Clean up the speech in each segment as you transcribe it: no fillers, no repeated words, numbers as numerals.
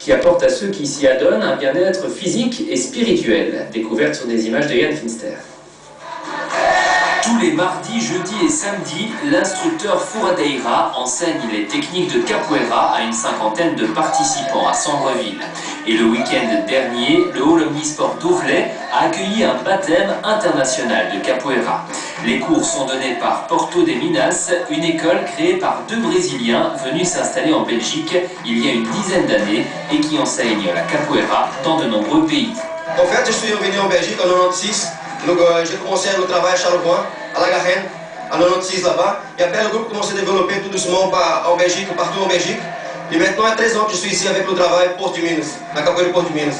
qui apporte à ceux qui s'y adonnent un bien-être physique et spirituel. Découverte sur des images de Yann Finster. Tous les mardis, jeudis et samedis, l'instructeur Furadeira enseigne les techniques de capoeira à une cinquantaine de participants à Sambreville. Et le week-end dernier, le Hall Omnisport d'Auvelais a accueilli un baptême international de capoeira. Les cours sont donnés par Porto de Minas, une école créée par deux Brésiliens venus s'installer en Belgique il y a une dizaine d'années et qui enseignent la capoeira dans de nombreux pays. En fait, je suis venu en Belgique en 96. J'ai commencé le travail à Charleroi, à la Garenne, en 96 là-bas. Et après, le groupe commence à développer tout doucement en Belgique, partout en Belgique. Et maintenant, il y a 13 ans que je suis ici avec le travail Porto de Minas, la capoeira Porto de Minas.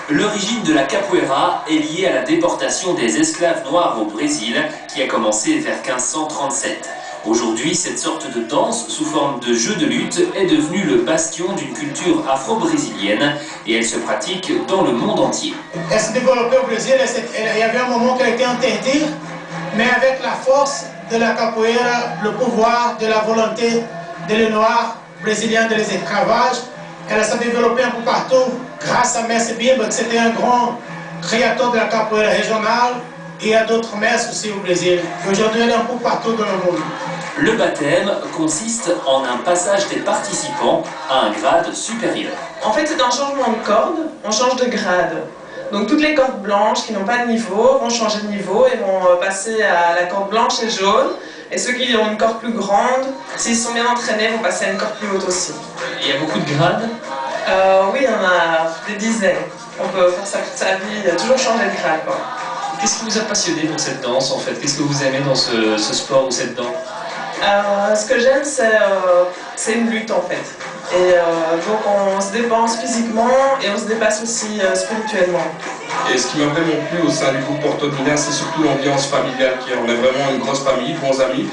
L'origine de la capoeira est liée à la déportation des esclaves noirs au Brésil, qui a commencé vers 1537. Aujourd'hui, cette sorte de danse sous forme de jeu de lutte est devenue le bastion d'une culture afro-brésilienne et elle se pratique dans le monde entier. Elle se développait au Brésil, il y avait un moment qu'elle était interdite, mais avec la force de la capoeira, le pouvoir de la volonté de les Noirs brésiliens de l'esclavage, elle s'est développée un peu partout grâce à Mestre Bimba, qui était un grand créateur de la capoeira régionale, et à d'autres mestres aussi au Brésil. Aujourd'hui, elle est un peu partout dans le monde. Le baptême consiste en un passage des participants à un grade supérieur. En fait, c'est un changement de corde, on change de grade. Donc toutes les cordes blanches qui n'ont pas de niveau vont changer de niveau et vont passer à la corde blanche et jaune. Et ceux qui ont une corde plus grande, s'ils sont bien entraînés, vont passer à une corde plus haute aussi. Il y a beaucoup de grades? Oui, il y en a des dizaines. On peut faire ça toute sa vie, toujours changer de grade, quoi. Qu'est-ce qui vous a passionné pour cette danse en fait? Qu'est-ce que vous aimez dans ce sport ou cette danse? Ce que j'aime, c'est une lutte en fait. Et donc on se dépense physiquement et on se dépasse aussi spirituellement. Et ce qui m'a vraiment plu au sein du groupe Porto de Minas, c'est surtout l'ambiance familiale qui est. On est vraiment une grosse famille, bons amis.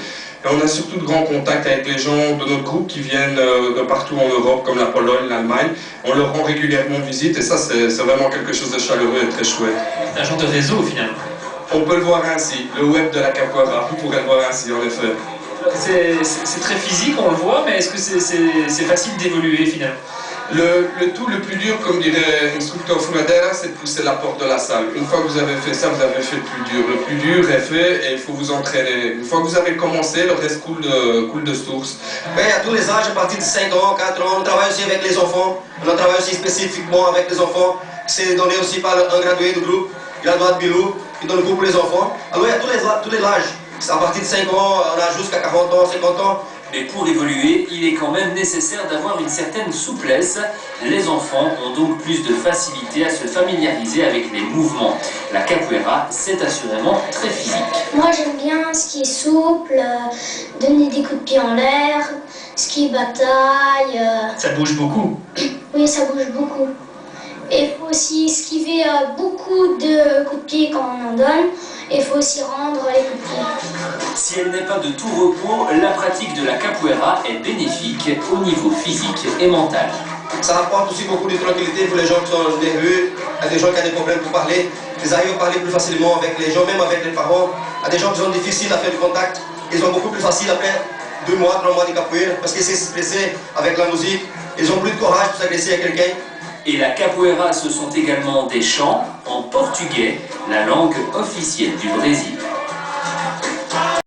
Et on a surtout de grands contacts avec les gens de notre groupe qui viennent de partout en Europe, comme la Pologne, l'Allemagne. On leur rend régulièrement visite et ça, c'est vraiment quelque chose de chaleureux et très chouette. C'est un genre de réseau finalement. On peut le voir ainsi, le web de la capoeira, on pourrait le voir ainsi en effet. C'est très physique, on le voit, mais est-ce que c'est facile d'évoluer finalement? Le plus dur, comme dirait l'instructeur Furadeira, c'est de pousser la porte de la salle. Une fois que vous avez fait ça, vous avez fait le plus dur. Le plus dur est fait et il faut vous entraîner. Une fois que vous avez commencé, le reste coule de source. Oui, à tous les âges, à partir de 5 ans, 4 ans, on travaille aussi avec les enfants. On travaille aussi spécifiquement avec les enfants. C'est donné aussi par un gradué du groupe, graduat de Bilou, qui donne le groupe pour les enfants. Alors il y a tous les âges. À partir de 5 ans, on a jusqu'à 40 ans, 50 ans. Mais pour évoluer, il est quand même nécessaire d'avoir une certaine souplesse. Les enfants ont donc plus de facilité à se familiariser avec les mouvements. La capoeira, c'est assurément très physique. Moi j'aime bien ce qui est souple, donner des coups de pied en l'air, ce qui est bataille. Ça bouge beaucoup? Oui, ça bouge beaucoup. Et il faut aussi esquiver beaucoup de coups de pied quand on en donne. Et il faut aussi rendre les coups de pied. Si elle n'est pas de tout repos, la pratique de la capoeira est bénéfique au niveau physique et mental. Ça apporte aussi beaucoup de tranquillité pour les gens qui sont nerveux, à des gens qui ont des problèmes pour parler. Ils arrivent à parler plus facilement avec les gens, même avec les parents. À des gens qui sont difficiles à faire du contact, ils ont beaucoup plus facile après 2 mois, 3 mois de capoeira parce qu'ils s'expressent avec la musique. Ils ont plus de courage pour s'agresser à quelqu'un. Et la capoeira, ce sont également des chants en portugais, la langue officielle du Brésil.